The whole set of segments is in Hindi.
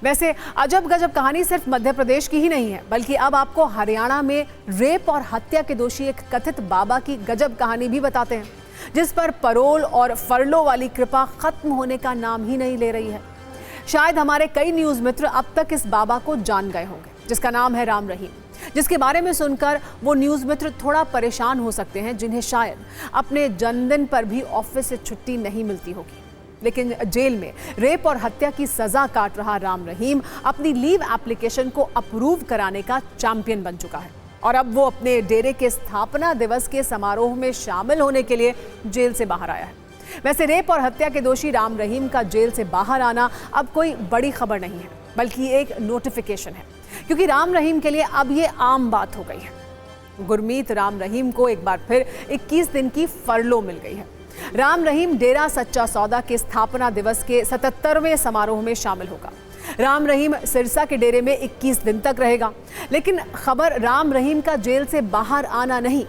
वैसे अजब गजब कहानी सिर्फ मध्य प्रदेश की ही नहीं है, बल्कि अब आपको हरियाणा में रेप और हत्या के दोषी एक कथित बाबा की गजब कहानी भी बताते हैं, जिस पर परोल और फरलो वाली कृपा खत्म होने का नाम ही नहीं ले रही है। शायद हमारे कई न्यूज मित्र अब तक इस बाबा को जान गए होंगे, जिसका नाम है राम रहीम, जिसके बारे में सुनकर वो न्यूज मित्र थोड़ा परेशान हो सकते हैं, जिन्हें शायद अपने जन्मदिन पर भी ऑफिस से छुट्टी नहीं मिलती होगी। लेकिन जेल में रेप और हत्या की सजा काट रहा राम रहीम अपनी लीव एप्लीकेशन को अप्रूव कराने का चैंपियन बन चुका है और अब वो अपने डेरे के स्थापना दिवस के समारोह में शामिल होने के लिए जेल से बाहर आया है। वैसे रेप और हत्या के दोषी राम रहीम का जेल से बाहर आना अब कोई बड़ी खबर नहीं है, बल्कि एक नोटिफिकेशन है, क्योंकि राम रहीम के लिए अब ये आम बात हो गई है। गुरमीत राम रहीम को एक बार फिर 21 दिन की फरलो मिल गई है। राम रहीम डेरा सच्चा सौदा के स्थापना दिवस के 77वें समारोह में शामिल होगा। राम रहीम सिरसा के डेरे में 21 दिन तक रहेगा। लेकिन खबर राम रहीम का जेल से बाहर आना नहीं,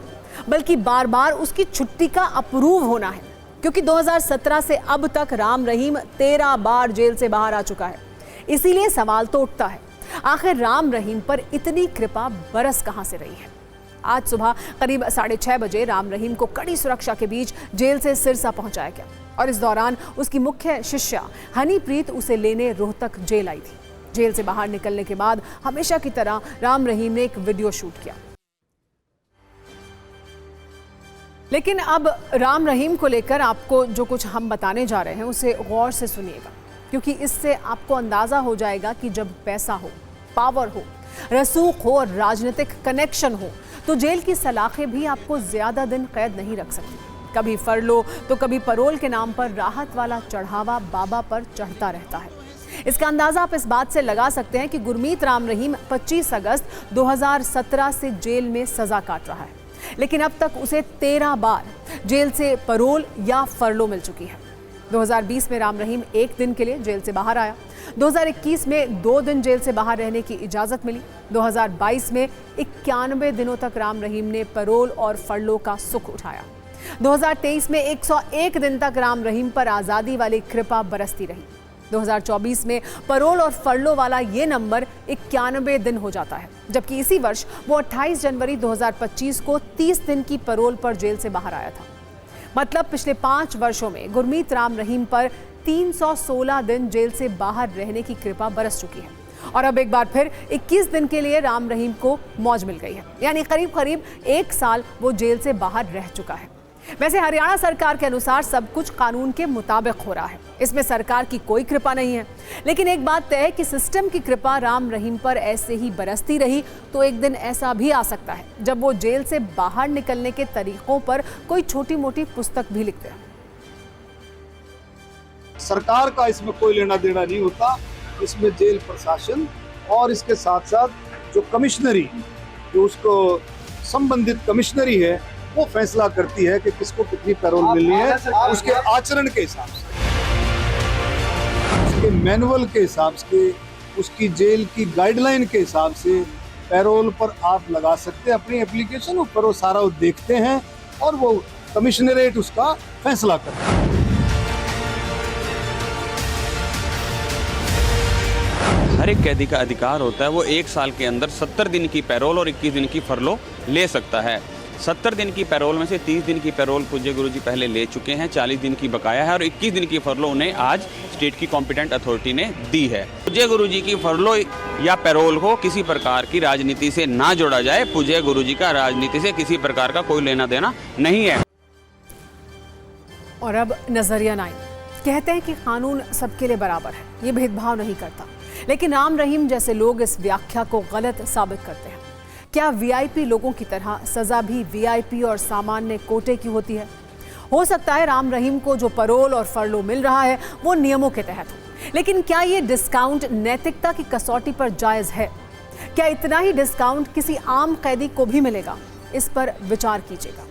बल्कि बार बार उसकी छुट्टी का अप्रूव होना है, क्योंकि 2017 से अब तक राम रहीम 13 बार जेल से बाहर आ चुका है। इसीलिए सवाल तो उठता है, आखिर राम रहीम पर इतनी कृपा बरस कहां से रही है। आज सुबह करीब 6:30 बजे राम रहीम को कड़ी सुरक्षा के बीच जेल से सिरसा पहुंचाया गया और इस दौरान उसकी मुख्य शिष्या हनीप्रीत उसे लेने रोहतक जेल आई थी। जेल से बाहर निकलने के बाद हमेशा की तरह राम रहीम ने एक वीडियो शूट किया। लेकिन अब राम रहीम को लेकर आपको जो कुछ हम बताने जा रहे हैं उसे गौर से सुनिएगा, क्योंकि इससे आपको अंदाजा हो जाएगा कि जब पैसा हो, पावर हो, रसूख हो और राजनीतिक कनेक्शन हो तो जेल की सलाखें भी आपको ज्यादा दिन कैद नहीं रख सकती। कभी फरलो तो कभी परोल के नाम पर राहत वाला चढ़ावा बाबा पर चढ़ता रहता है। इसका अंदाजा आप इस बात से लगा सकते हैं कि गुरमीत राम रहीम 25 अगस्त 2017 से जेल में सजा काट रहा है, लेकिन अब तक उसे 13 बार जेल से परोल या फरलो मिल चुकी है। 2020 में राम रहीम 1 दिन के लिए जेल से बाहर आया। 2021 में 2 दिन जेल से बाहर रहने की इजाजत मिली। 2022 में 91 दिनों तक राम रहीम ने परोल और फरलो का सुख उठाया। 2023 में 101 दिन तक राम रहीम पर आज़ादी वाली कृपा बरसती रही। 2024 में परोल और फरलो वाला ये नंबर 91 दिन हो जाता है, जबकि इसी वर्ष वो 28 जनवरी 2025 को 30 दिन की परोल पर जेल से बाहर आया था। मतलब पिछले 5 वर्षों में गुरमीत राम रहीम पर 316 दिन जेल से बाहर रहने की कृपा बरस चुकी है और अब एक बार फिर 21 दिन के लिए राम रहीम को मौज मिल गई है, यानी करीब करीब 1 साल वो जेल से बाहर रह चुका है। वैसे हरियाणा सरकार के अनुसार सब कुछ कानून के मुताबिक हो रहा है, इसमें सरकार की कोई कृपा नहीं है। लेकिन एक बात तय है कि सिस्टम की कृपा राम रहीम पर ऐसे ही बरसती रही तो एक दिन ऐसा भी आ सकता है जब वो जेल से बाहर निकलने के तरीकों पर कोई छोटी मोटी पुस्तक भी लिखते हैं। सरकार का इसमें कोई लेना देना नहीं होता, इसमें जेल प्रशासन और इसके साथ साथ जो कमिश्नरी, जो उसको संबंधित कमिश्नरी है, वो फैसला करती है कि किसको कितनी पैरोल मिलनी है, उसके आचरण के हिसाब से, उसके मैनुअल के हिसाब से, उसकी जेल की गाइडलाइन के हिसाब से पैरोल पर आप लगा सकते हैं अपनी एप्लीकेशन। ऊपर वो सारा वो देखते हैं और वो कमिश्नरेट उसका फैसला करता है। हर एक कैदी का अधिकार होता है वो 1 साल के अंदर 70 दिन की पैरोल और 21 दिन की फरलो ले सकता है। 70 दिन की पैरोल में से 30 दिन की पैरोल पूज्य गुरुजी पहले ले चुके हैं, 40 दिन की बकाया है और 21 दिन की फरलो उन्हें आज स्टेट की कॉम्पिटेंट अथॉरिटी ने दी है। पूज्य गुरुजी की फरलो या पैरोल को किसी प्रकार की राजनीति से ना जोड़ा जाए। पूज्य गुरुजी का राजनीति से किसी प्रकार का कोई लेना देना नहीं है। और अब नजरिया 9 कहते हैं कि कानून सबके लिए बराबर है, ये भेदभाव नहीं करता। लेकिन राम रहीम जैसे लोग इस व्याख्या को गलत साबित करते हैं। क्या वीआईपी लोगों की तरह सजा भी वीआईपी और सामान्य कोटे की होती है? हो सकता है राम रहीम को जो परोल और फरलो मिल रहा है वो नियमों के तहत हो, लेकिन क्या ये डिस्काउंट नैतिकता की कसौटी पर जायज है? क्या इतना ही डिस्काउंट किसी आम कैदी को भी मिलेगा? इस पर विचार कीजिएगा।